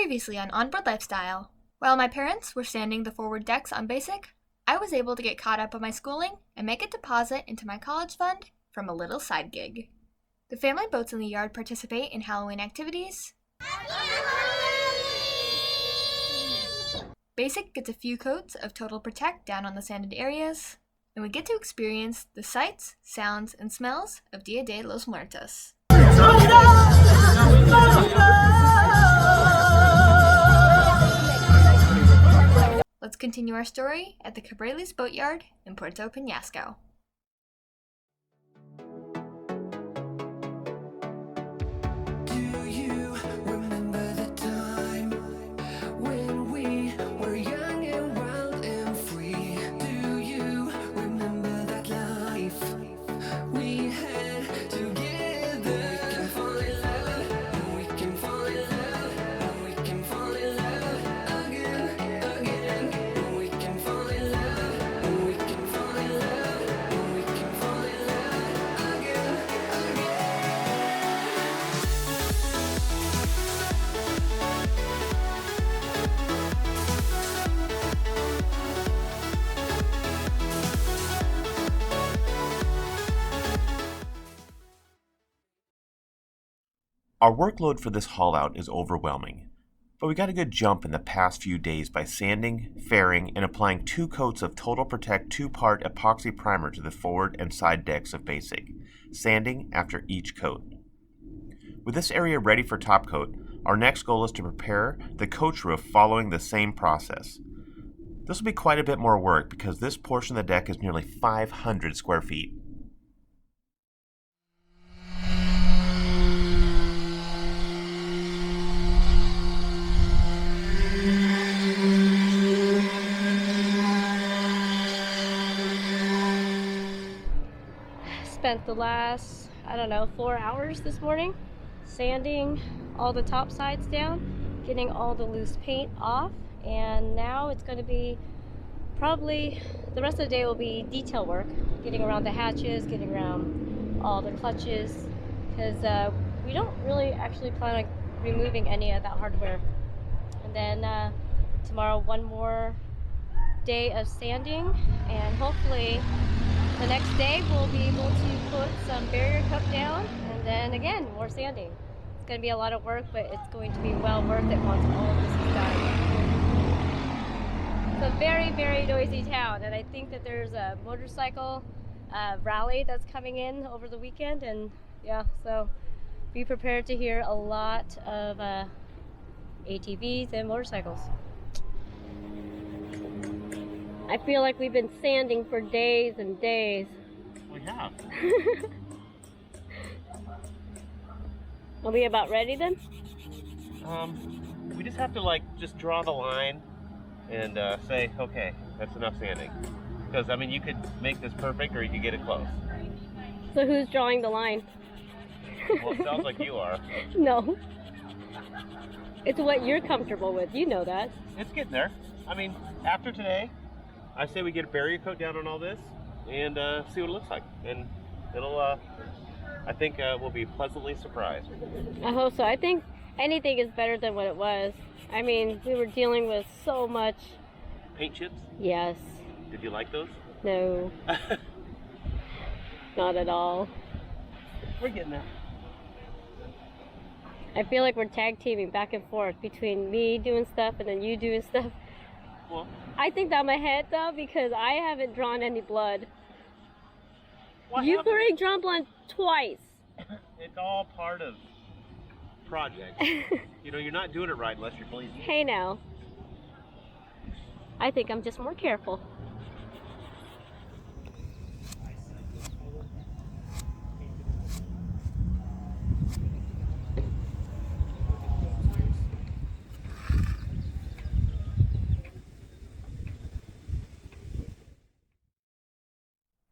Previously on Onboard Lifestyle. While my parents were sanding the forward decks on Basic, I was able to get caught up on my schooling and make a deposit into my college fund from a little side gig. The family boats in the yard participate in Halloween activities. Basic gets a few coats of Total Protect down on the sanded areas, and we get to experience the sights, sounds, and smells of Dia de los Muertos. Let's continue our story at the Cabreles Boatyard in Puerto Peñasco. Our workload for this haul out is overwhelming, but we got a good jump in the past few days by sanding, fairing, and applying 2 coats of Total Protect 2-part epoxy primer to the forward and side decks of Basic, sanding after each coat. With this area ready for top coat, our next goal is to prepare the coach roof following the same process. This will be quite a bit more work because this portion of the deck is nearly 500 square feet. Spent the last, 4 hours this morning sanding all the top sides down, getting all the loose paint off, and now it's going to be probably the rest of the day will be detail work, getting around the hatches, getting around all the clutches, because we don't really actually plan on removing any of that hardware. And then tomorrow, one more day of sanding, and hopefully the next day we'll be able to put some barrier cup down, and then again more sanding. It's going to be a lot of work, but it's going to be well worth it once all of this is done. It's a very, very noisy town, and I think that there's a motorcycle rally that's coming in over the weekend, and yeah, so be prepared to hear a lot of ATVs and motorcycles. I feel like we've been sanding for days and days. We have. Are we about ready then? We just have to just draw the line and say, okay, that's enough sanding. Because you could make this perfect or you could get it close. So who's drawing the line? Well, it sounds like you are. No. It's what you're comfortable with, you know that. It's getting there. After today, I say we get a barrier coat down on all this and see what it looks like. And it'll, I think we'll be pleasantly surprised. I hope so. I think anything is better than what it was. We were dealing with so much. Paint chips? Yes. Did you like those? No. Not at all. We're getting there. I feel like we're tag teaming back and forth between me doing stuff and then you doing stuff. Well, I think that I'm ahead though because I haven't drawn any blood. You've happened? already drawn blood twice. It's all part of project. You're not doing it right unless you're bleeding. Hey now. I think I'm just more careful.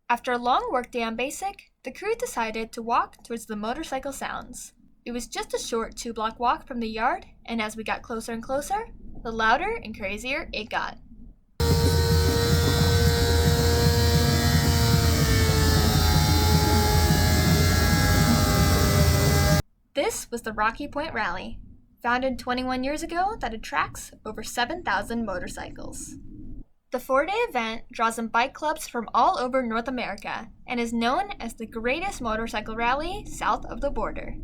After a long workday on Basic, the crew decided to walk towards the motorcycle sounds. It was just a short 2-block walk from the yard, and as we got closer and closer, the louder and crazier it got. This was the Rocky Point Rally. founded 21 years ago that attracts over 7,000 motorcycles. The 4-day event draws in bike clubs from all over North America and is known as the greatest motorcycle rally south of the border.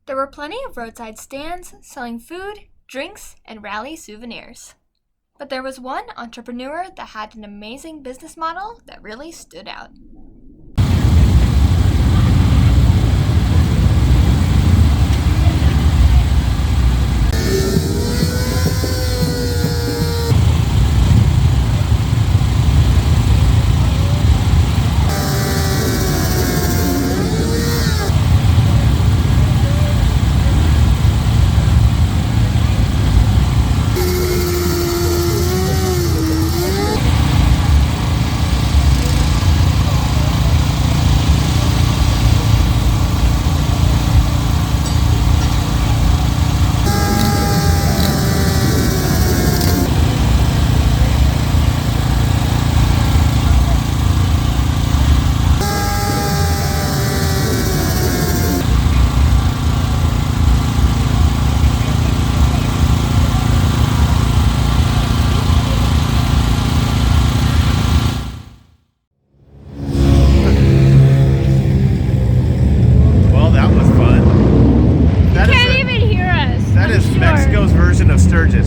There were plenty of roadside stands selling food, drinks, and rally souvenirs. But there was one entrepreneur that had an amazing business model that really stood out.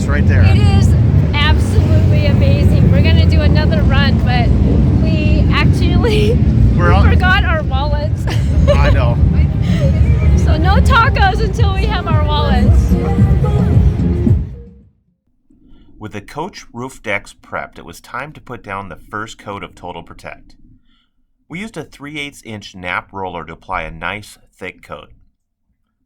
Right there. It is absolutely amazing. We're gonna do another run, but we actually forgot our wallets. I know. So no tacos until we have our wallets. With the coach roof decks prepped, it was time to put down the first coat of Total Protect. We used a 3/8" nap roller to apply a nice thick coat.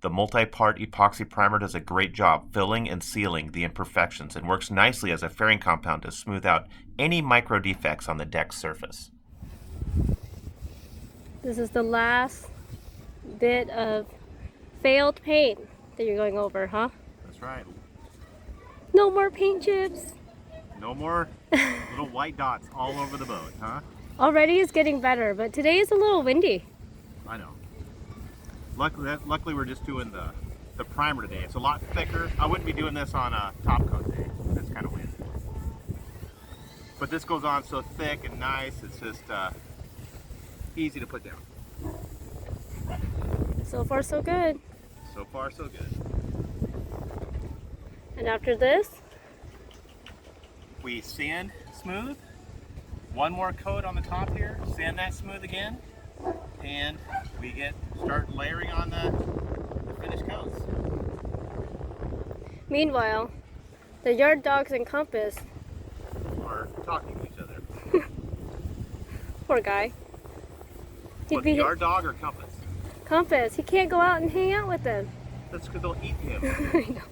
The multi-part epoxy primer does a great job filling and sealing the imperfections and works nicely as a fairing compound to smooth out any micro defects on the deck surface. This is the last bit of failed paint that you're going over, huh? That's right. No more paint chips. No more little white dots all over the boat, huh? Already it's getting better, but today is a little windy. I know. Luckily we're just doing the primer today. It's a lot thicker. I wouldn't be doing this on a top coat day. It's kind of weird. But this goes on so thick and nice, it's just easy to put down. So far so good. So far so good. And after this, we sand smooth. One more coat on the top here, sand that smooth again, and we start layering on the finished coats. Meanwhile, the yard dogs and Compass are talking to each other. Poor guy. What, the yard dog or Compass? Compass. He can't go out and hang out with them. That's because they'll eat him. I know.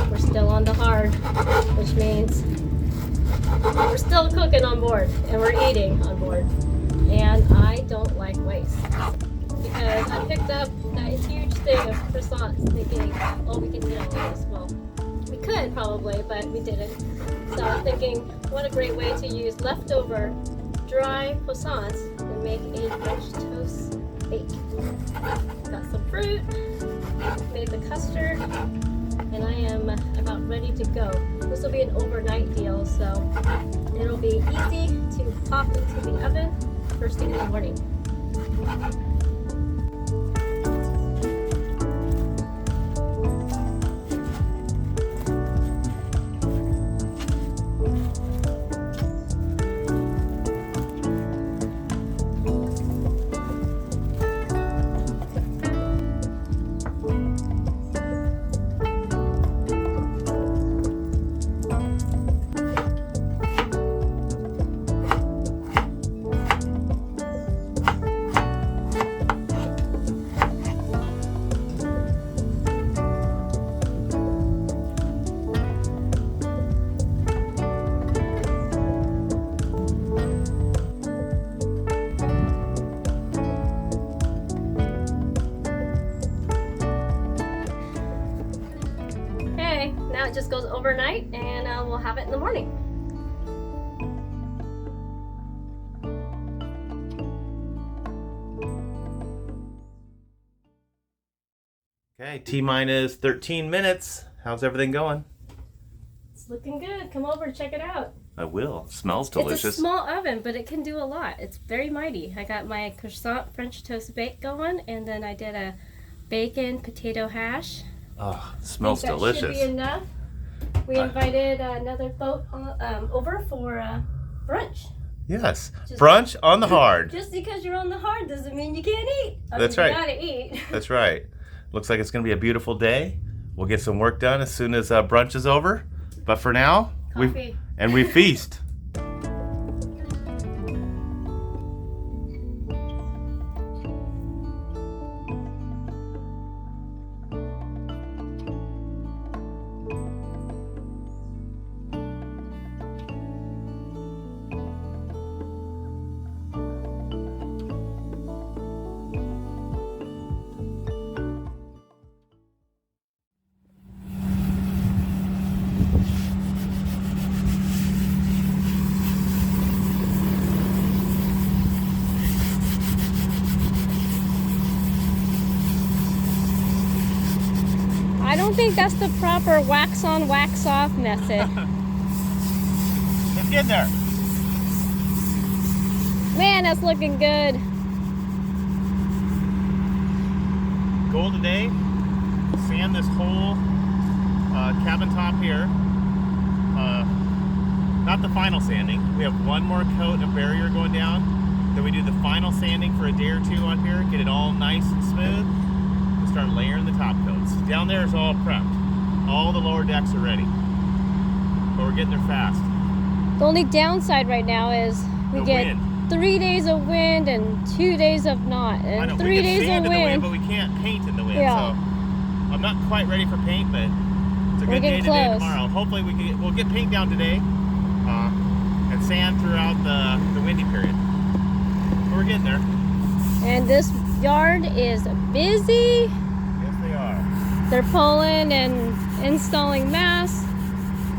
We're still on the hard, which means we're still cooking on board and we're eating on board. And I don't like waste because I picked up that huge thing of croissants thinking, oh, we can eat all this. Well, we could probably, but we didn't. So I'm thinking, what a great way to use leftover dry croissants and make a French toast bake. Got some fruit, made the custard, and I am about ready to go. This will be an overnight deal, so it'll be easy to pop into the oven first thing in the morning. now it just goes overnight, and we'll have it in the morning. Okay, T-minus 13 minutes. How's everything going? It's looking good. Come over and check it out. I will. It smells delicious. It's a small oven, but it can do a lot. It's very mighty. I got my croissant French toast bake going, and then I did a bacon potato hash. Oh, it smells I think delicious. That should be enough. We invited another boat over for brunch. Yes. Brunch on the hard. Just because you're on the hard doesn't mean you can't eat. That's right. You gotta eat. That's right. Looks like it's going to be a beautiful day. We'll get some work done as soon as brunch is over. But for now, we feast. I don't think that's the proper wax on, wax off method. Let's get in there. Man, that's looking good. Goal today, sand this whole cabin top here. Not the final sanding. We have one more coat of barrier going down. Then we do the final sanding for a day or two on here, get it all nice and smooth, and start layering the top coats. Down there is all prepped. All the lower decks are ready. But we're getting there fast. The only downside right now is we get 3 days of wind and 2 days of not. And I know, 3 days sand of in the wind. but we can't paint in the wind. Yeah. So I'm not quite ready for paint, but it's a good day today tomorrow. Hopefully we'll get paint down today and sand throughout the windy period. But we're getting there. And this yard is busy. Yes, they are. They're pulling and installing masts.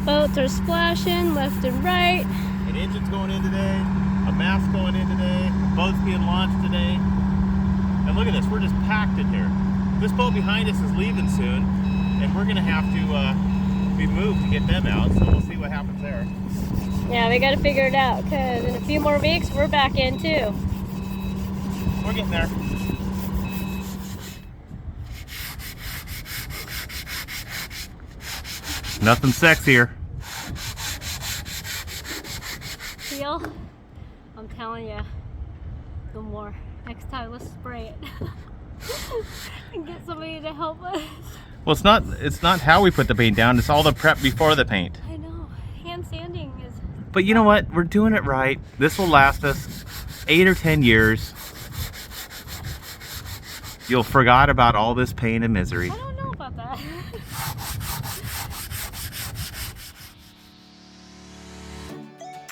Boats are splashing left and right. An engine's going in today. A mast going in today. A boat's being launched today. And look at this. We're just packed in here. This boat behind us is leaving soon, and we're going to have to be moved to get them out. So we'll see what happens there. Yeah, we got to figure it out, because in a few more weeks, we're back in too. We're getting there. Nothing sexier. Feel? I'm telling you, no more. Next time, let's spray it and get somebody to help us. Well, it's not how we put the paint down. It's all the prep before the paint. I know. Hand sanding is... But you know what? We're doing it right. This will last us 8 or 10 years. You'll forgot about all this pain and misery. I don't know about that.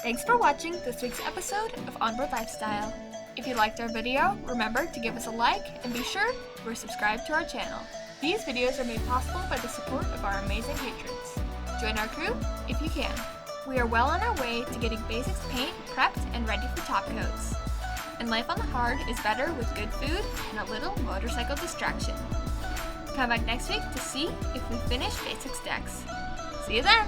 Thanks for watching this week's episode of Onboard Lifestyle. If you liked our video, remember to give us a like and be sure you're subscribed to our channel. These videos are made possible by the support of our amazing patrons. Join our crew if you can. We are well on our way to getting basics paint prepped and ready for top coats. And life on the hard is better with good food and a little motorcycle distraction. Come back next week to see if we finish basics decks. See you then!